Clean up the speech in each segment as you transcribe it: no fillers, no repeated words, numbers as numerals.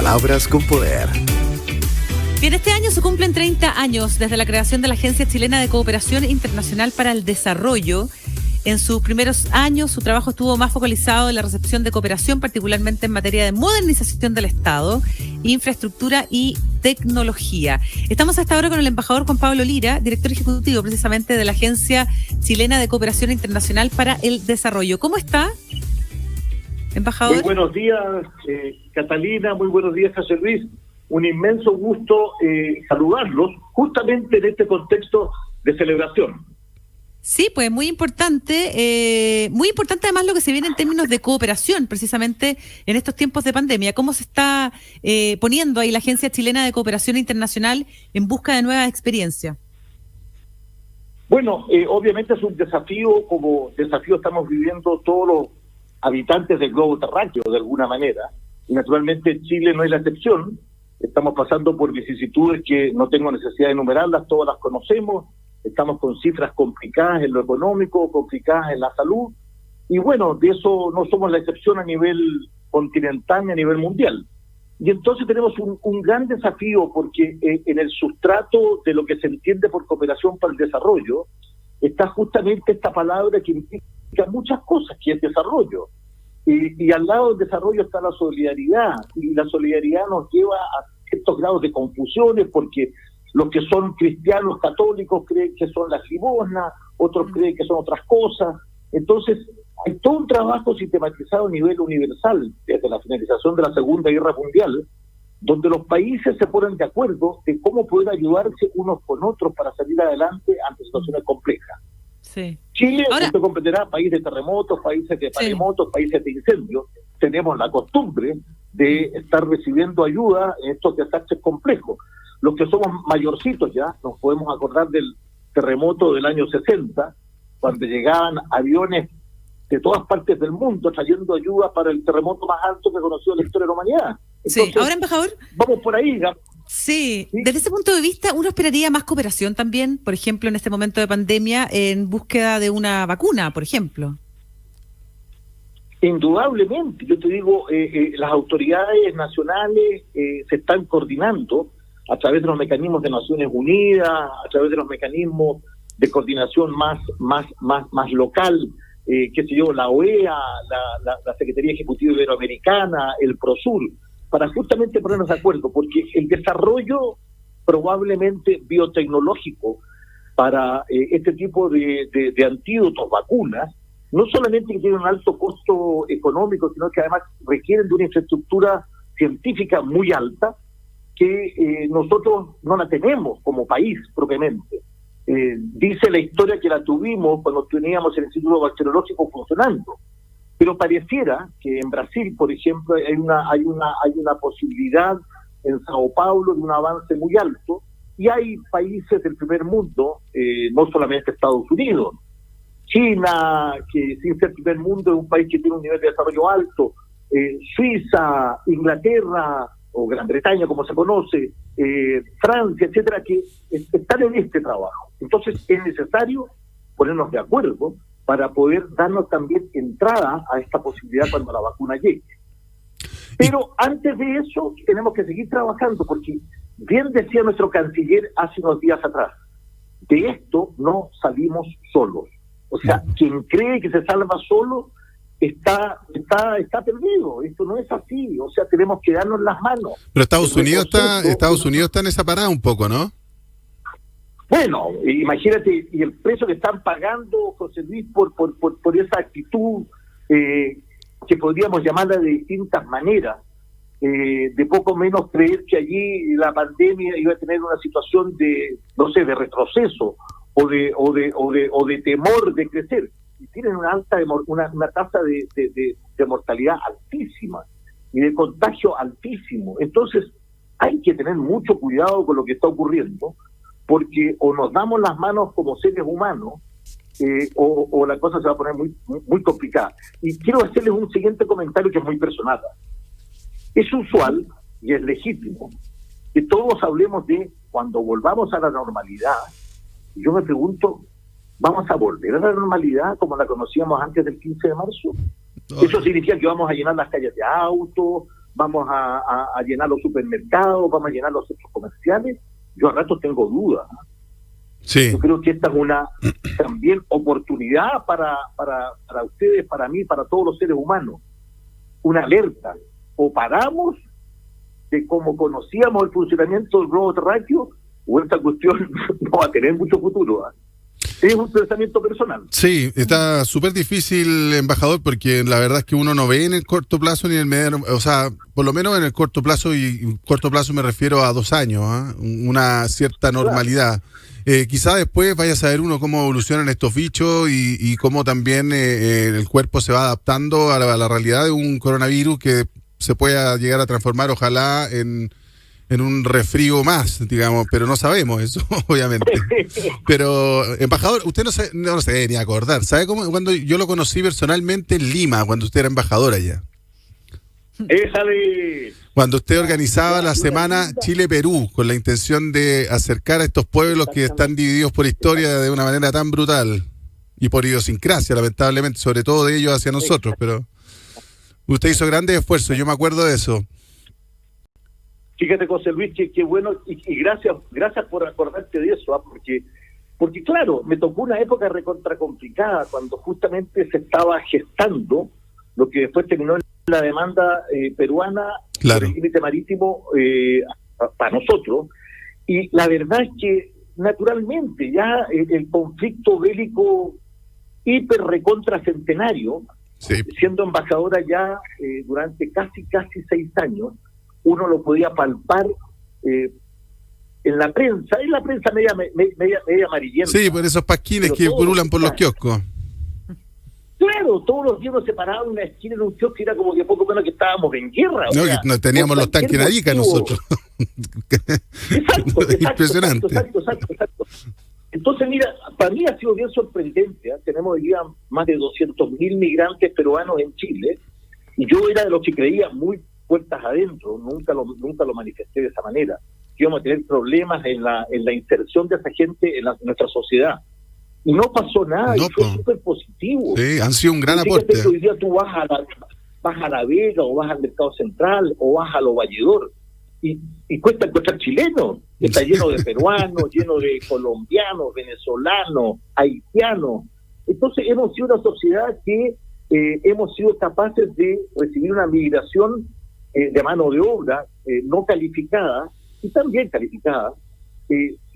Palabras con poder. Bien, este año se cumplen 30 años desde la creación de la Agencia Chilena de Cooperación Internacional para el Desarrollo. En sus primeros años, su trabajo estuvo más focalizado en la recepción de cooperación, particularmente en materia de modernización del Estado, infraestructura y tecnología. Estamos hasta ahora con el embajador Juan Pablo Lira, director ejecutivo precisamente de la Agencia Chilena de Cooperación Internacional para el Desarrollo. ¿Cómo está, embajador? Muy buenos días, Catalina, muy buenos días, José Luis. Un inmenso gusto saludarlos justamente en este contexto de celebración. Sí, pues muy importante además lo que se viene en términos de cooperación, precisamente en estos tiempos de pandemia. ¿Cómo se está poniendo ahí la Agencia Chilena de Cooperación Internacional en busca de nuevas experiencias? Bueno, obviamente es un desafío, como desafío estamos viviendo todos los habitantes del globo terráqueo de alguna manera, y naturalmente Chile no es la excepción. Estamos pasando por vicisitudes que no tengo necesidad de enumerarlas, todas las conocemos. Estamos con cifras complicadas en lo económico, complicadas en la salud, y bueno, de eso no somos la excepción a nivel continental ni a nivel mundial. Y entonces tenemos un gran desafío porque en el sustrato de lo que se entiende por cooperación para el desarrollo está justamente esta palabra que implica muchas cosas, que es desarrollo. Y al lado del desarrollo está la solidaridad, y la solidaridad nos lleva a ciertos grados de confusiones porque los que son cristianos católicos creen que son las limosnas, otros creen que son otras cosas. Entonces, hay todo un trabajo sistematizado a nivel universal desde la finalización de la Segunda Guerra Mundial, donde los países se ponen de acuerdo de cómo poder ayudarse unos con otros para salir adelante ante situaciones complejas. Sí. Chile, usted comprenderá, país de terremotos, países de maremotos, sí, países de incendios, tenemos la costumbre de estar recibiendo ayuda en estos desastres complejos. Los que somos mayorcitos ya, nos podemos acordar del terremoto del año 60, cuando llegaban aviones de todas partes del mundo trayendo ayuda para el terremoto más alto que conoció la historia de la humanidad. Entonces, sí, ahora, embajador, vamos por ahí, ¿no? Sí, desde ese punto de vista, uno esperaría más cooperación también, por ejemplo, en este momento de pandemia, en búsqueda de una vacuna, por ejemplo. Indudablemente, yo te digo, las autoridades nacionales se están coordinando a través de los mecanismos de Naciones Unidas, a través de los mecanismos de coordinación más local, qué sé yo, la OEA, la Secretaría Ejecutiva Iberoamericana, el PROSUR, para justamente ponernos de acuerdo, porque el desarrollo probablemente biotecnológico para este tipo de antídotos, vacunas, no solamente que tienen un alto costo económico, sino que además requieren de una infraestructura científica muy alta, que nosotros no la tenemos como país propiamente. Dice la historia que la tuvimos cuando teníamos el Instituto Bacteriológico funcionando, pero pareciera que en Brasil, por ejemplo, hay una posibilidad en Sao Paulo de un avance muy alto, y hay países del primer mundo, no solamente Estados Unidos, China, que sin ser primer mundo es un país que tiene un nivel de desarrollo alto, Suiza, Inglaterra, o Gran Bretaña, como se conoce, Francia, etcétera, que están en este trabajo. Entonces es necesario ponernos de acuerdo para poder darnos también entrada a esta posibilidad cuando la vacuna llegue. Pero antes de eso tenemos que seguir trabajando, porque bien decía nuestro canciller hace unos días atrás, de esto no salimos solos. O sea, quien cree que se salva solo está perdido. Esto no es así. O sea, tenemos que darnos las manos. Pero Estados Unidos está en esa parada un poco, ¿no? Bueno, imagínate, y el precio que están pagando, José Luis, por esa actitud que podríamos llamarla de distintas maneras, de poco menos creer que allí la pandemia iba a tener una situación de, no sé, de retroceso o de temor de crecer. Y tienen una tasa de mortalidad altísima y de contagio altísimo. Entonces hay que tener mucho cuidado con lo que está ocurriendo, porque o nos damos las manos como seres humanos o la cosa se va a poner muy complicada. Y quiero hacerles un siguiente comentario que es muy personal. Es usual y es legítimo que todos hablemos de cuando volvamos a la normalidad. Y yo me pregunto, ¿vamos a volver a la normalidad como la conocíamos antes del 15 de marzo? Eso significa que vamos a llenar las calles de autos, vamos a llenar los supermercados, vamos a llenar los centros comerciales. Yo a ratos tengo dudas. Sí. Yo creo que esta es una también oportunidad para ustedes, para mí, para todos los seres humanos. Una alerta. O paramos de como conocíamos el funcionamiento del globo terráqueo, o esta cuestión no va a tener mucho futuro. Es un pensamiento personal. Sí, está súper difícil, embajador, porque la verdad es que uno no ve en el corto plazo ni en el mediano, o sea, por lo menos en el corto plazo, y corto plazo me refiero a 2 años, una cierta normalidad. Quizá después vaya a saber uno cómo evolucionan estos bichos y cómo también el cuerpo se va adaptando a la realidad de un coronavirus que se pueda llegar a transformar, ojalá, en un resfrío más, digamos, pero no sabemos eso, obviamente. Pero, embajador, usted no se debe ni acordar. ¿Sabe cómo? Cuando yo lo conocí personalmente en Lima, cuando usted era embajador allá. ¡Éjale! Cuando usted organizaba la semana Chile-Perú, con la intención de acercar a estos pueblos que están divididos por historia de una manera tan brutal, y por idiosincrasia, lamentablemente, sobre todo de ellos hacia nosotros, pero usted hizo grandes esfuerzos, yo me acuerdo de eso. Fíjate, José Luis, que bueno, y gracias por acordarte de eso, porque claro, me tocó una época recontra complicada, cuando justamente se estaba gestando lo que después terminó en la demanda peruana, claro, del límite marítimo para nosotros, y la verdad es que naturalmente ya el conflicto bélico hiper recontra centenario, sí, siendo embajadora ya durante casi 6 años, uno lo podía palpar en la prensa media amarillenta. Sí, por esos pasquines que pululan por los kioscos. Claro, todos los días nos separaban en una esquina en un kiosco y era como que poco menos que estábamos en guerra. No, que no teníamos los tanques en Arica nosotros. Exacto, impresionante. Exacto. Entonces, mira, para mí ha sido bien sorprendente. Tenemos hoy día más de 200.000 migrantes peruanos en Chile, y yo era de los que creía muy puertas adentro, nunca lo manifesté de esa manera, que íbamos a tener problemas en la inserción de esa gente en nuestra sociedad. Y no pasó nada, y fue súper positivo. Sí, han sido un gran aporte. Que hoy día tú vas a La Vega, o vas al Mercado Central, o vas a Lo Valledor, y cuesta encontrar chilenos. Está lleno de peruanos, lleno de colombianos, venezolanos, haitianos. Entonces hemos sido una sociedad que hemos sido capaces de recibir una migración de mano de obra no calificada, y también calificada,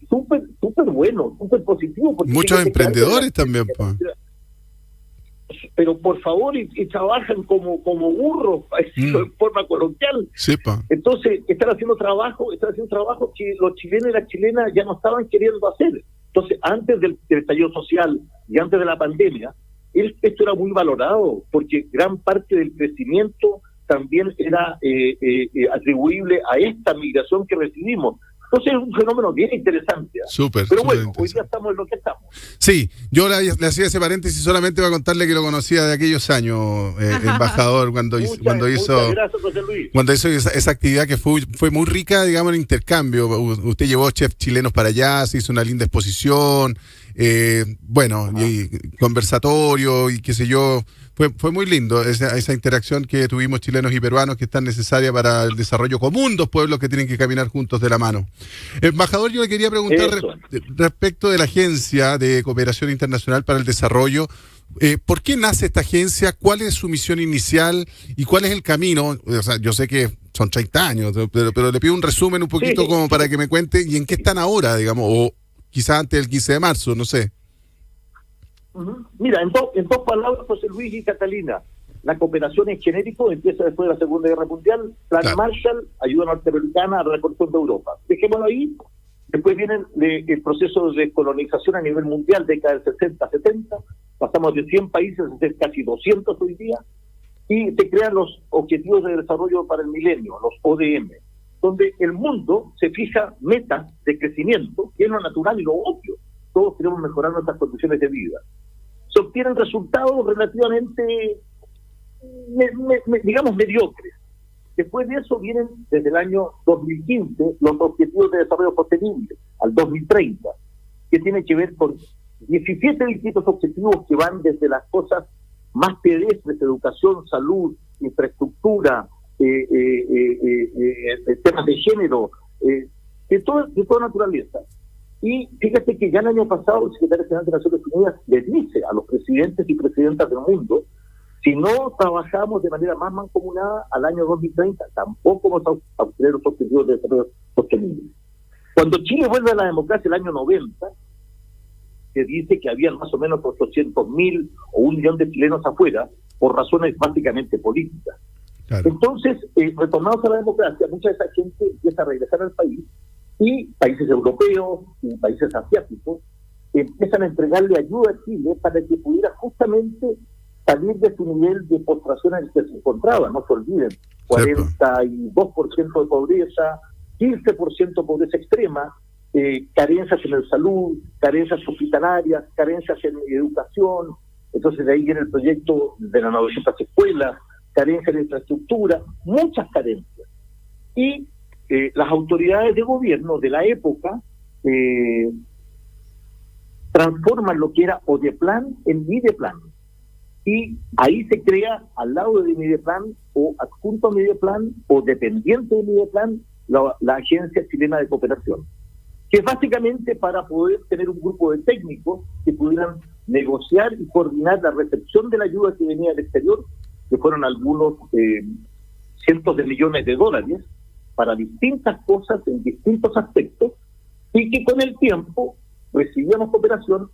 súper bueno, súper positivo. Muchos emprendedores también, pues. Pero por favor, y trabajan como burros, en forma coloquial. Sí, pa. Entonces están haciendo trabajo que los chilenos y las chilenas ya no estaban queriendo hacer. Entonces, antes del estallido social y antes de la pandemia, esto era muy valorado, porque gran parte del crecimiento también era atribuible a esta migración que recibimos. Entonces es un fenómeno bien interesante. Súper. Pero bueno, hoy día estamos en lo que estamos. Sí, yo le hacía ese paréntesis solamente para contarle que lo conocía de aquellos años, embajador, cuando hizo esa actividad que fue muy rica, digamos, en intercambio. Usted llevó chefs chilenos para allá, se hizo una linda exposición, y conversatorio y qué sé yo. Fue muy lindo esa interacción que tuvimos chilenos y peruanos, que es tan necesaria para el desarrollo común, dos pueblos que tienen que caminar juntos de la mano. Embajador, yo le quería preguntar respecto de la Agencia de Cooperación Internacional para el Desarrollo. ¿Por qué nace esta agencia? ¿Cuál es su misión inicial? ¿Y cuál es el camino? O sea, yo sé que son 30 años, pero le pido un resumen un poquito como para que me cuente y en qué están ahora, digamos, o quizá antes del 15 de marzo, no sé. Mira, en dos palabras, José Luis y Catalina, la cooperación en genérico empieza después de la Segunda Guerra Mundial, Plan Marshall, ayuda norteamericana a la reconstrucción de Europa. Dejémoslo ahí. Después viene el proceso de colonización a nivel mundial, década del 60, 70, pasamos de 100 países a ser casi 200 hoy día, y se crean los Objetivos de Desarrollo para el Milenio, los ODM, donde el mundo se fija metas de crecimiento, que es lo natural y lo obvio. Todos queremos mejorar nuestras condiciones de vida. Se obtienen resultados relativamente, digamos, mediocres. Después de eso vienen, desde el año 2015, los Objetivos de Desarrollo Sostenible, al 2030, que tienen que ver con 17 distintos objetivos que van desde las cosas más pedestres, educación, salud, infraestructura, temas de género, de toda naturaleza. Y fíjate que ya el año pasado el secretario general de Naciones Unidas le dice a los presidentes y presidentas del mundo: si no trabajamos de manera más mancomunada al año 2030, tampoco vamos a obtener los objetivos de desarrollo sostenible. Cuando Chile vuelve a la democracia el año 90, se dice que había más o menos 800.000 o 1 millón de chilenos afuera por razones básicamente políticas. Claro. Entonces, retornados a la democracia, mucha de esa gente empieza a regresar al país, y países europeos y países asiáticos empiezan a entregarle ayuda a Chile para que pudiera justamente salir de su nivel de postración en el que se encontraba. No se olviden, 42% de pobreza, 15% de pobreza extrema, carencias en la salud, carencias hospitalarias, carencias en educación. Entonces de ahí viene el proyecto de las 900 escuelas, carencias en infraestructura, muchas carencias. Y las autoridades de gobierno de la época transforman lo que era Odeplan en Mideplan. Y ahí se crea, al lado de Mideplan, o adjunto a Mideplan, o dependiente de Mideplan, la Agencia Chilena de Cooperación, que es básicamente para poder tener un grupo de técnicos que pudieran negociar y coordinar la recepción de la ayuda que venía del exterior, que fueron algunos cientos de millones de dólares, para distintas cosas en distintos aspectos, y que con el tiempo recibíamos cooperación,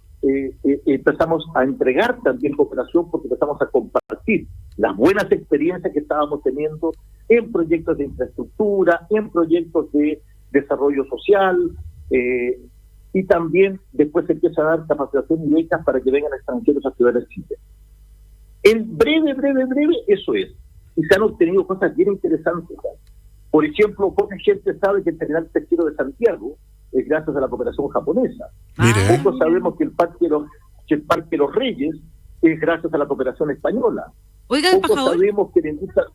empezamos a entregar también cooperación, porque empezamos a compartir las buenas experiencias que estábamos teniendo en proyectos de infraestructura, en proyectos de desarrollo social, y también después se empieza a dar capacitación y becas para que vengan extranjeros a estudiar en Chile. En breve, eso es. Y se han obtenido cosas bien interesantes. Por ejemplo, poca gente sabe que el terminal pesquero de Santiago es gracias a la cooperación japonesa. Pocos sabemos que el Parque de los Reyes es gracias a la cooperación española. Oiga, Pocos embajador, sabemos que la industria...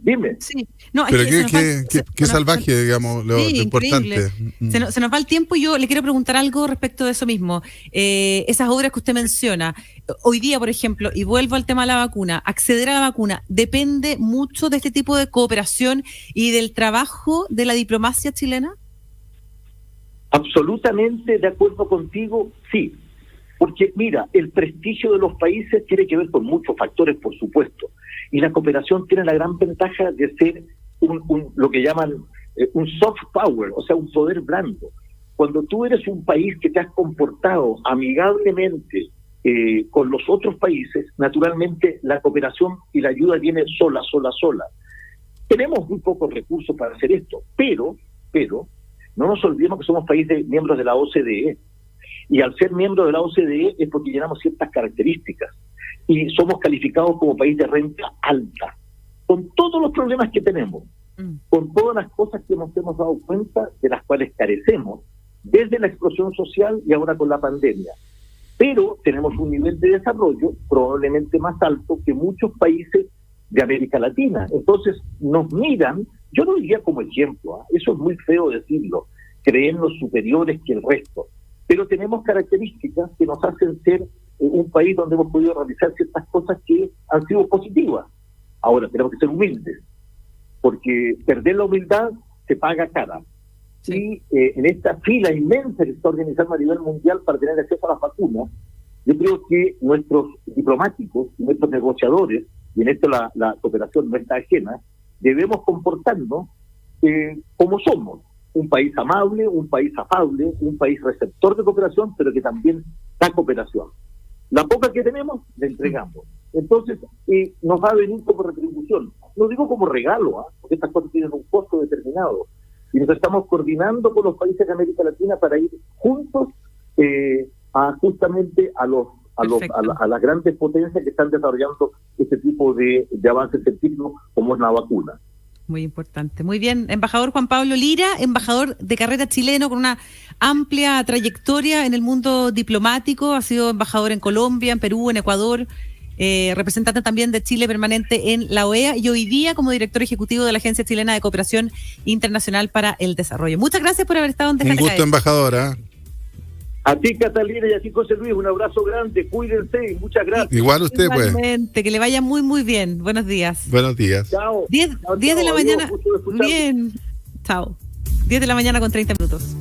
Dime. Sí. No, pero qué salvaje, digamos, lo importante. Se nos va el tiempo y yo le quiero preguntar algo respecto de eso mismo. Esas obras que usted menciona, hoy día, por ejemplo, y vuelvo al tema de la vacuna, acceder a la vacuna depende mucho de este tipo de cooperación y del trabajo de la diplomacia chilena. Absolutamente de acuerdo contigo, sí. Porque, mira, el prestigio de los países tiene que ver con muchos factores, por supuesto. Y la cooperación tiene la gran ventaja de ser lo que llaman un soft power, o sea, un poder blando. Cuando tú eres un país que te has comportado amigablemente con los otros países, naturalmente la cooperación y la ayuda viene sola. Tenemos muy pocos recursos para hacer esto, pero no nos olvidemos que somos miembros de la OCDE. Y al ser miembro de la OCDE es porque llenamos ciertas características y somos calificados como país de renta alta, con todos los problemas que tenemos, con todas las cosas que nos hemos dado cuenta de las cuales carecemos desde la explosión social y ahora con la pandemia. Pero tenemos un nivel de desarrollo probablemente más alto que muchos países de América Latina. Entonces nos miran, yo no diría como ejemplo, eso es muy feo decirlo, creernos superiores que el resto, pero tenemos características que nos hacen ser un país donde hemos podido realizar ciertas cosas que han sido positivas. Ahora tenemos que ser humildes, porque perder la humildad se paga cara. Sí. Y en esta fila inmensa que está organizando a nivel mundial para tener acceso a las vacunas, yo creo que nuestros diplomáticos, nuestros negociadores, y en esto la cooperación no está ajena, debemos comportarnos como somos. Un país amable, un país afable, un país receptor de cooperación, pero que también da cooperación. La poca que tenemos, la entregamos. Entonces, nos va a venir como retribución. No digo como regalo, porque estas cosas tienen un costo determinado. Y nos estamos coordinando con los países de América Latina para ir juntos justamente a las grandes potencias que están desarrollando este tipo de avances científicos como es la vacuna. Muy importante. Muy bien. Embajador Juan Pablo Lira, embajador de carrera chileno con una amplia trayectoria en el mundo diplomático. Ha sido embajador en Colombia, en Perú, en Ecuador, representante también de Chile permanente en la OEA y hoy día como director ejecutivo de la Agencia Chilena de Cooperación Internacional para el Desarrollo. Muchas gracias por haber estado en Un gusto, embajadora. A ti, Catalina, y a ti, José Luis, un abrazo grande, cuídense y muchas gracias. Igual usted, pues. Igualmente, que le vaya muy, muy bien. Buenos días. Buenos días. Chao. 10 de la Adiós, mañana. gusto de escucharte. Bien. Chao. 10 de la mañana con 30 minutos.